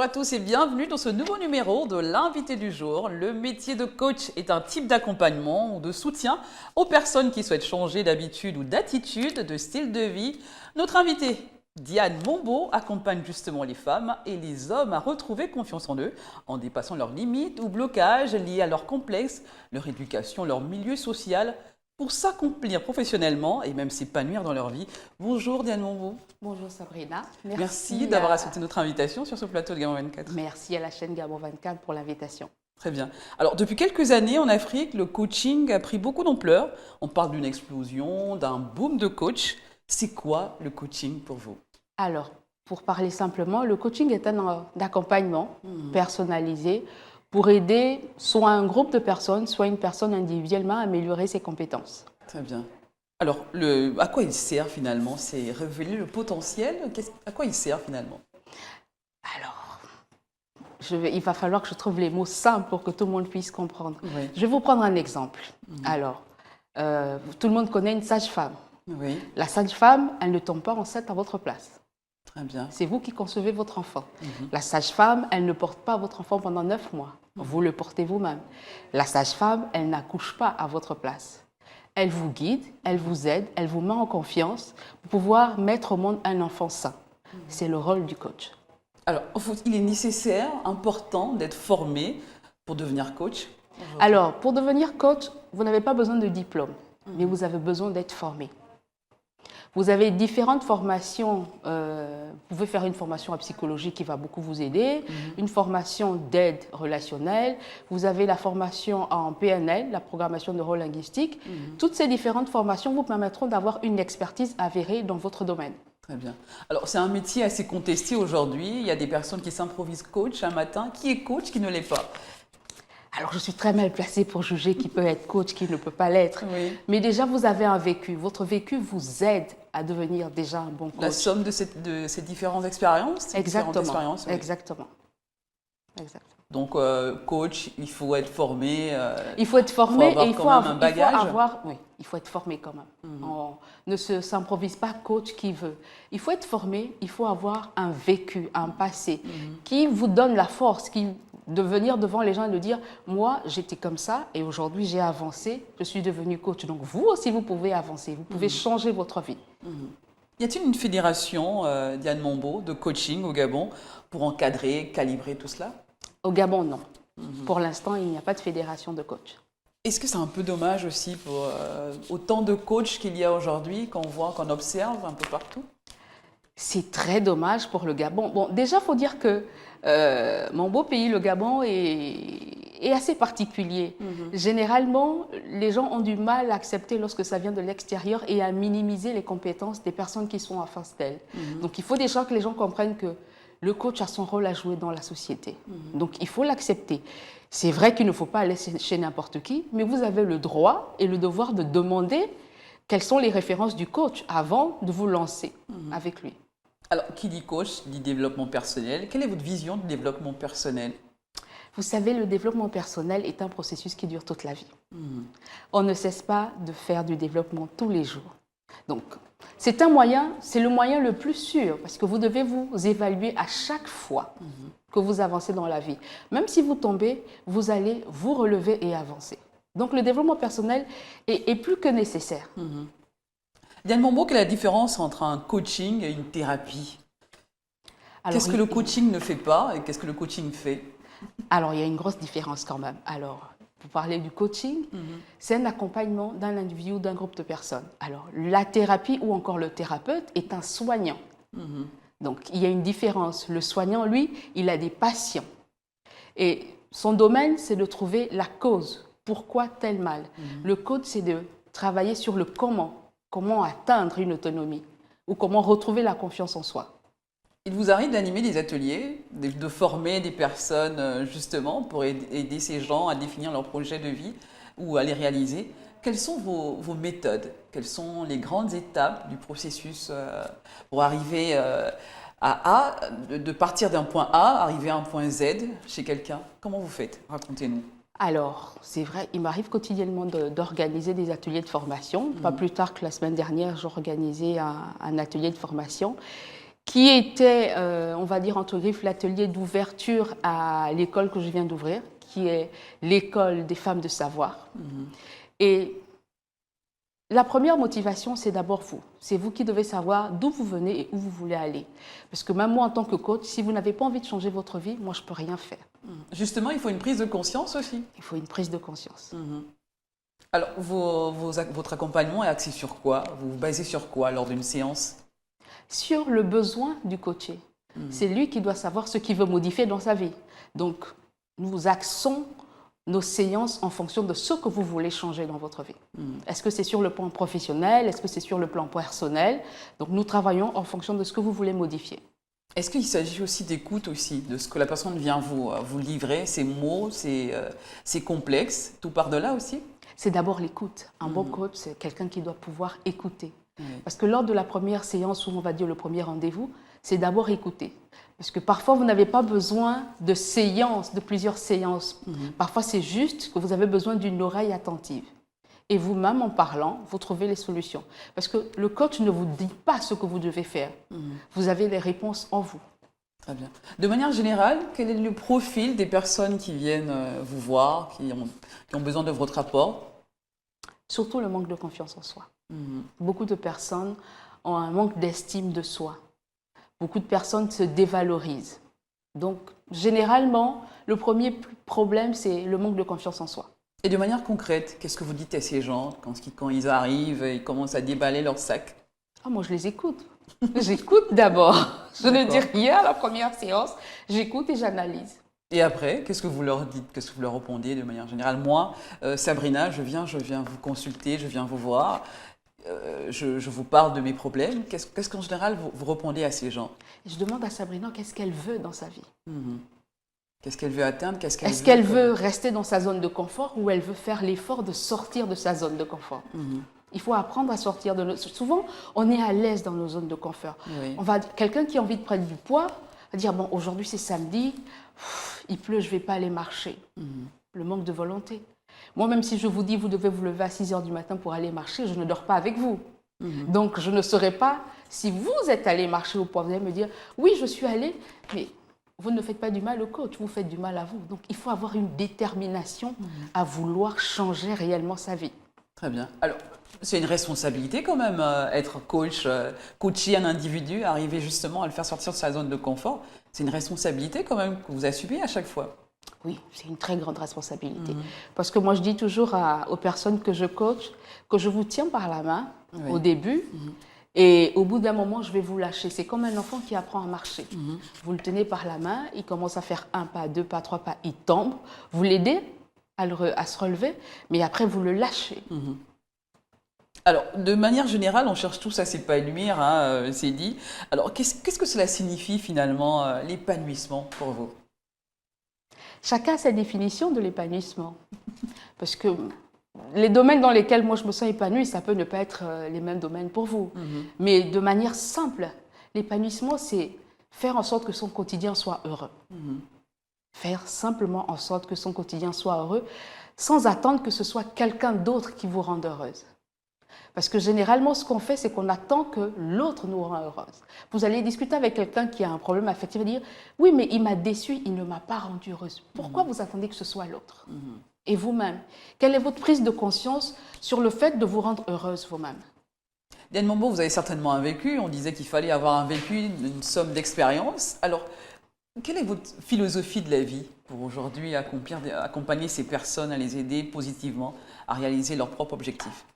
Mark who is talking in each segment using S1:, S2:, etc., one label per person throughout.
S1: à tous et bienvenue dans ce nouveau numéro de l'invité du jour. Le métier de coach est un type d'accompagnement ou de soutien aux personnes qui souhaitent changer d'habitude ou d'attitude, de style de vie. Notre invitée, Diane Mombaud, accompagne justement les femmes et les hommes à retrouver confiance en eux en dépassant leurs limites ou blocages liés à leurs complexes, leur éducation, leur milieu social, pour s'accomplir professionnellement et même s'épanouir dans leur vie. Bonjour Diane Mombaud.
S2: Bonjour Sabrina.
S1: Merci d'avoir accepté notre invitation sur ce plateau de Gabon 24.
S2: Merci à la chaîne Gabon 24 pour l'invitation.
S1: Très bien. Alors, depuis quelques années en Afrique, le coaching a pris beaucoup d'ampleur. On parle d'une explosion, d'un boom de coach. C'est quoi le coaching pour vous?
S2: Alors, pour parler simplement, le coaching est un accompagnement personnalisé pour aider soit un groupe de personnes, soit une personne individuellement à améliorer ses compétences.
S1: Très bien. Alors, à quoi il sert finalement? C'est révéler le potentiel? À quoi il sert finalement?
S2: Alors, il va falloir que je trouve les mots simples pour que tout le monde puisse comprendre.
S1: Oui.
S2: Je vais vous prendre un exemple. Alors, tout le monde connaît une sage-femme.
S1: Oui.
S2: La sage-femme, elle ne tombe pas enceinte à votre place.
S1: Très bien.
S2: C'est vous qui concevez votre enfant. La sage-femme, elle ne porte pas votre enfant pendant 9 mois. Vous le portez vous-même. La sage-femme, elle n'accouche pas à votre place. Elle vous guide, elle vous aide, elle vous met en confiance pour pouvoir mettre au monde un enfant sain. C'est le rôle du coach.
S1: Alors, il est nécessaire, important d'être formé pour devenir coach?
S2: Alors, pour devenir coach, vous n'avez pas besoin de diplôme, mais vous avez besoin d'être formé. Vous avez différentes formations. Vous pouvez faire une formation en psychologie qui va beaucoup vous aider, une formation d'aide relationnelle. Vous avez la formation en PNL, la programmation neurolinguistique. Toutes ces différentes formations vous permettront d'avoir une expertise avérée dans votre domaine.
S1: Très bien. Alors, c'est un métier assez contesté aujourd'hui. Il y a des personnes qui s'improvisent coach un matin. Qui est coach, qui ne l'est pas?
S2: Alors, je suis très mal placée pour juger qui peut être coach, qui ne peut pas l'être.
S1: Oui.
S2: Mais déjà, vous avez un vécu. Votre vécu vous aide à devenir déjà un bon coach.
S1: La somme de ces différentes expériences?
S2: Exactement.
S1: Oui.
S2: Exactement.
S1: Donc, coach, il faut être formé.
S2: Il faut être formé et
S1: il faut avoir un bagage.
S2: Il faut être formé quand même. On ne s'improvise pas coach qui veut. Il faut être formé, il faut avoir un vécu, un passé qui vous donne la force, de venir devant les gens et de dire « Moi, j'étais comme ça et aujourd'hui, j'ai avancé, je suis devenu coach. » Donc, vous aussi, vous pouvez avancer, vous pouvez changer votre vie.
S1: Y a-t-il une fédération, Diane Mombaud, de coaching au Gabon pour encadrer, calibrer tout cela?
S2: Au Gabon, non. Pour l'instant, il n'y a pas de fédération de coach.
S1: Est-ce que c'est un peu dommage aussi pour autant de coachs qu'il y a aujourd'hui, qu'on voit, qu'on observe un peu partout?
S2: C'est très dommage pour le Gabon. Bon, déjà, il faut dire que mon beau pays, le Gabon, est assez particulier. Généralement, les gens ont du mal à accepter lorsque ça vient de l'extérieur et à minimiser les compétences des personnes qui sont en face d'elles. Donc, il faut déjà que les gens comprennent que le coach a son rôle à jouer dans la société. Donc, il faut l'accepter. C'est vrai qu'il ne faut pas aller chez n'importe qui, mais vous avez le droit et le devoir de demander quelles sont les références du coach avant de vous lancer avec lui.
S1: Alors, qui dit coach, dit développement personnel. Quelle est votre vision du développement personnel?
S2: Vous savez, le développement personnel est un processus qui dure toute la vie. On ne cesse pas de faire du développement tous les jours. Donc, c'est le moyen le plus sûr parce que vous devez vous évaluer à chaque fois que vous avancez dans la vie. Même si vous tombez, vous allez vous relever et avancer. Donc, le développement personnel est plus que nécessaire.
S1: Diane Mombaud, quelle est la différence entre un coaching et une thérapie? Qu'est-ce que le coaching ne fait pas et qu'est-ce que le coaching fait?
S2: Alors, il y a une grosse différence quand même. Alors, pour parler du coaching, c'est un accompagnement d'un individu ou d'un groupe de personnes. Alors, la thérapie ou encore le thérapeute est un soignant. Donc, il y a une différence. Le soignant, lui, il a des patients. Et son domaine, c'est de trouver la cause. Pourquoi tel mal? Le coach, c'est de travailler sur le comment. Comment atteindre une autonomie ou comment retrouver la confiance en soi.
S1: Il vous arrive d'animer des ateliers, de former des personnes justement pour aider ces gens à définir leur projet de vie ou à les réaliser. Quelles sont vos méthodes? Quelles sont les grandes étapes du processus pour arriver de partir d'un point A, arriver à un point Z chez quelqu'un? Comment vous faites? Racontez-nous.
S2: Alors, c'est vrai, il m'arrive quotidiennement d'organiser des ateliers de formation. Pas plus tard que la semaine dernière, j'ai organisé un atelier de formation qui était, on va dire, entre griffes, l'atelier d'ouverture à l'école que je viens d'ouvrir, qui est l'école des femmes de savoir. Et la première motivation, c'est d'abord vous. C'est vous qui devez savoir d'où vous venez et où vous voulez aller. Parce que même moi, en tant que coach, si vous n'avez pas envie de changer votre vie, moi, je ne peux rien faire.
S1: Justement, il faut une prise de conscience aussi.
S2: Il faut une prise de conscience.
S1: Alors, votre accompagnement est axé sur quoi? Vous vous basez sur quoi lors d'une séance?
S2: Sur le besoin du coaché. C'est lui qui doit savoir ce qu'il veut modifier dans sa vie. Donc, nous axons nos séances en fonction de ce que vous voulez changer dans votre vie. Est-ce que c'est sur le plan professionnel? Est-ce que c'est sur le plan personnel? Donc, nous travaillons en fonction de ce que vous voulez modifier.
S1: Est-ce qu'il s'agit aussi d'écoute aussi, de ce que la personne vient vous livrer, ses mots, ses complexes, tout par de là aussi?
S2: C'est d'abord l'écoute. Un bon coach, c'est quelqu'un qui doit pouvoir écouter. Parce que lors de la première séance, ou on va dire le premier rendez-vous, c'est d'abord écouter. Parce que parfois, vous n'avez pas besoin de séances, de plusieurs séances. Parfois, c'est juste que vous avez besoin d'une oreille attentive. Et vous-même, en parlant, vous trouvez les solutions. Parce que le coach ne vous dit pas ce que vous devez faire. Vous avez les réponses en vous.
S1: Très bien. De manière générale, quel est le profil des personnes qui viennent vous voir, qui ont besoin de votre apport?
S2: Surtout le manque de confiance en soi. Beaucoup de personnes ont un manque d'estime de soi. Beaucoup de personnes se dévalorisent. Donc, généralement, le premier problème, c'est le manque de confiance en soi.
S1: Et de manière concrète, qu'est-ce que vous dites à ces gens quand ils arrivent et ils commencent à déballer leur sac?
S2: Moi, je les écoute. J'écoute d'abord. Je ne dis rien à la première séance. J'écoute et j'analyse.
S1: Et après, qu'est-ce que vous leur dites? Qu'est-ce que vous leur répondez de manière générale? Moi, Sabrina, je viens vous consulter, je viens vous voir. Je vous parle de mes problèmes. Qu'est-ce qu'en général vous répondez à ces gens?
S2: Je demande à Sabrina qu'est-ce qu'elle veut dans sa vie.
S1: Qu'est-ce qu'elle veut atteindre?
S2: Est-ce qu'elle veut rester dans sa zone de confort ou elle veut faire l'effort de sortir de sa zone de confort? Il faut apprendre à sortir de Souvent, on est à l'aise dans nos zones de confort. Quelqu'un qui a envie de prendre du poids va dire, bon, aujourd'hui c'est samedi, il pleut, je ne vais pas aller marcher. Le manque de volonté. Moi, même si je vous dis, vous devez vous lever à 6 heures du matin pour aller marcher, je ne dors pas avec vous. Donc, je ne saurais pas si vous êtes allé marcher au poids. Vous allez me dire, oui, je suis allé, mais vous ne faites pas du mal au coach, vous faites du mal à vous. Donc, il faut avoir une détermination à vouloir changer réellement sa vie.
S1: Très bien. Alors, c'est une responsabilité quand même, être coach, coacher un individu, arriver justement à le faire sortir de sa zone de confort. C'est une responsabilité quand même que vous assumez à chaque fois.
S2: Oui, c'est une très grande responsabilité. Parce que moi, je dis toujours aux personnes que je coach que je vous tiens par la main au début et au bout d'un moment, je vais vous lâcher. C'est comme un enfant qui apprend à marcher. Vous le tenez par la main, il commence à faire 1 pas, 2 pas, 3 pas, il tombe. Vous l'aidez à se relever, mais après, vous le lâchez.
S1: Alors, de manière générale, on cherche tous à s'épanouir, hein, c'est dit. Alors, qu'est-ce que cela signifie finalement, l'épanouissement pour vous?
S2: Chacun a sa définition de l'épanouissement. Parce que les domaines dans lesquels moi je me sens épanouie, ça peut ne pas être les mêmes domaines pour vous. Mais de manière simple, l'épanouissement, c'est faire en sorte que son quotidien soit heureux. Faire simplement en sorte que son quotidien soit heureux, sans attendre que ce soit quelqu'un d'autre qui vous rende heureuse. Parce que généralement, ce qu'on fait, c'est qu'on attend que l'autre nous rend heureuse. Vous allez discuter avec quelqu'un qui a un problème affectif et dire « Oui, mais il m'a déçue, il ne m'a pas rendue heureuse. » Pourquoi vous attendez que ce soit l'autre? Et vous-même, quelle est votre prise de conscience sur le fait de vous rendre heureuse vous-même?
S1: Diane Mombo, vous avez certainement un vécu. On disait qu'il fallait avoir un vécu, une somme d'expérience. Alors, quelle est votre philosophie de la vie pour aujourd'hui accompagner ces personnes, à les aider positivement à réaliser leurs propres objectifs?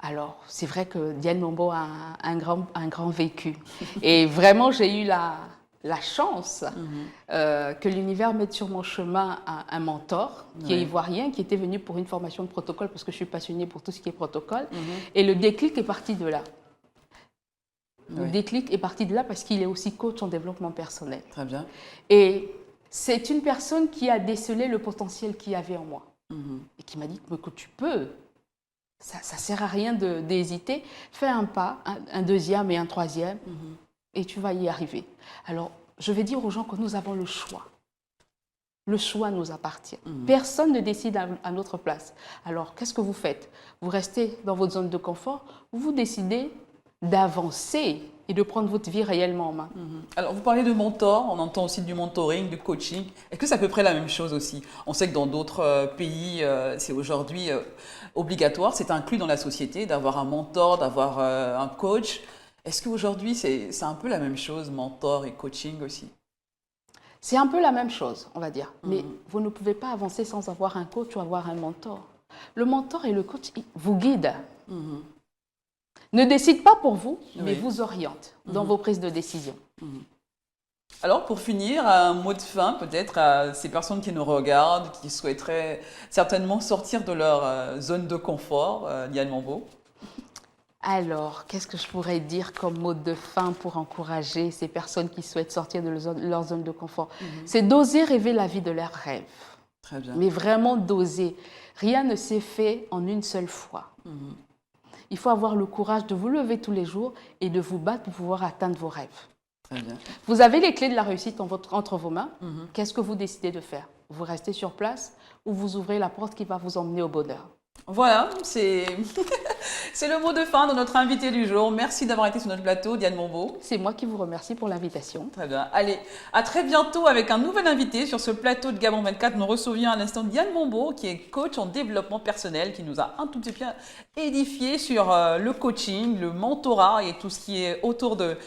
S2: Alors, c'est vrai que Diane Mombo a un grand vécu. Et vraiment, j'ai eu la chance que l'univers mette sur mon chemin un mentor qui est ivoirien, qui était venu pour une formation de protocole parce que je suis passionnée pour tout ce qui est protocole. Et le déclic est parti de là. Le déclic est parti de là parce qu'il est aussi coach en développement personnel.
S1: Très bien.
S2: Et c'est une personne qui a décelé le potentiel qu'il y avait en moi. Et qui m'a dit que tu peux. Ça ne sert à rien d'hésiter. Fais un pas, un deuxième et un troisième, et tu vas y arriver. Alors, je vais dire aux gens que nous avons le choix. Le choix nous appartient. Personne ne décide à notre place. Alors, qu'est-ce que vous faites? Vous restez dans votre zone de confort, vous décidez d'avancer et de prendre votre vie réellement en main.
S1: Alors, vous parlez de mentor, on entend aussi du mentoring, du coaching. Est-ce que c'est à peu près la même chose aussi? On sait que dans d'autres pays, c'est aujourd'hui obligatoire, c'est inclus dans la société d'avoir un mentor, d'avoir un coach. Est-ce qu'aujourd'hui, c'est un peu la même chose, mentor et coaching aussi?
S2: C'est un peu la même chose, on va dire. Mais vous ne pouvez pas avancer sans avoir un coach ou avoir un mentor. Le mentor et le coach vous guident. Ne décide pas pour vous, mais vous oriente dans vos prises de décision.
S1: Alors, pour finir, un mot de fin peut-être à ces personnes qui nous regardent, qui souhaiteraient certainement sortir de leur zone de confort, Diane Mambo.
S2: Alors, qu'est-ce que je pourrais dire comme mot de fin pour encourager ces personnes qui souhaitent sortir de leur zone de confort? C'est d'oser rêver la vie de leurs rêves.
S1: Très bien.
S2: Mais vraiment d'oser. Rien ne s'est fait en une seule fois. Il faut avoir le courage de vous lever tous les jours et de vous battre pour pouvoir atteindre vos rêves.
S1: Très bien.
S2: Vous avez les clés de la réussite entre vos mains. Qu'est-ce que vous décidez de faire? Vous restez sur place ou vous ouvrez la porte qui va vous emmener au bonheur?
S1: Voilà, c'est c'est le mot de fin de notre invité du jour. Merci d'avoir été sur notre plateau, Diane Mambo.
S2: C'est moi qui vous remercie pour l'invitation.
S1: Très bien. Allez, à très bientôt avec un nouvel invité sur ce plateau de Gabon 24. Nous recevions à l'instant Diane Mambo, qui est coach en développement personnel, qui nous a un tout petit peu édifié sur le coaching, le mentorat et tout ce qui est autour de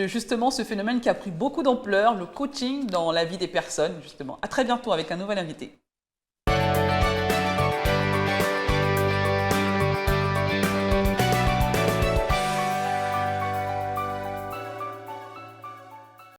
S1: justement ce phénomène qui a pris beaucoup d'ampleur, le coaching dans la vie des personnes, justement. À très bientôt avec un nouvel invité.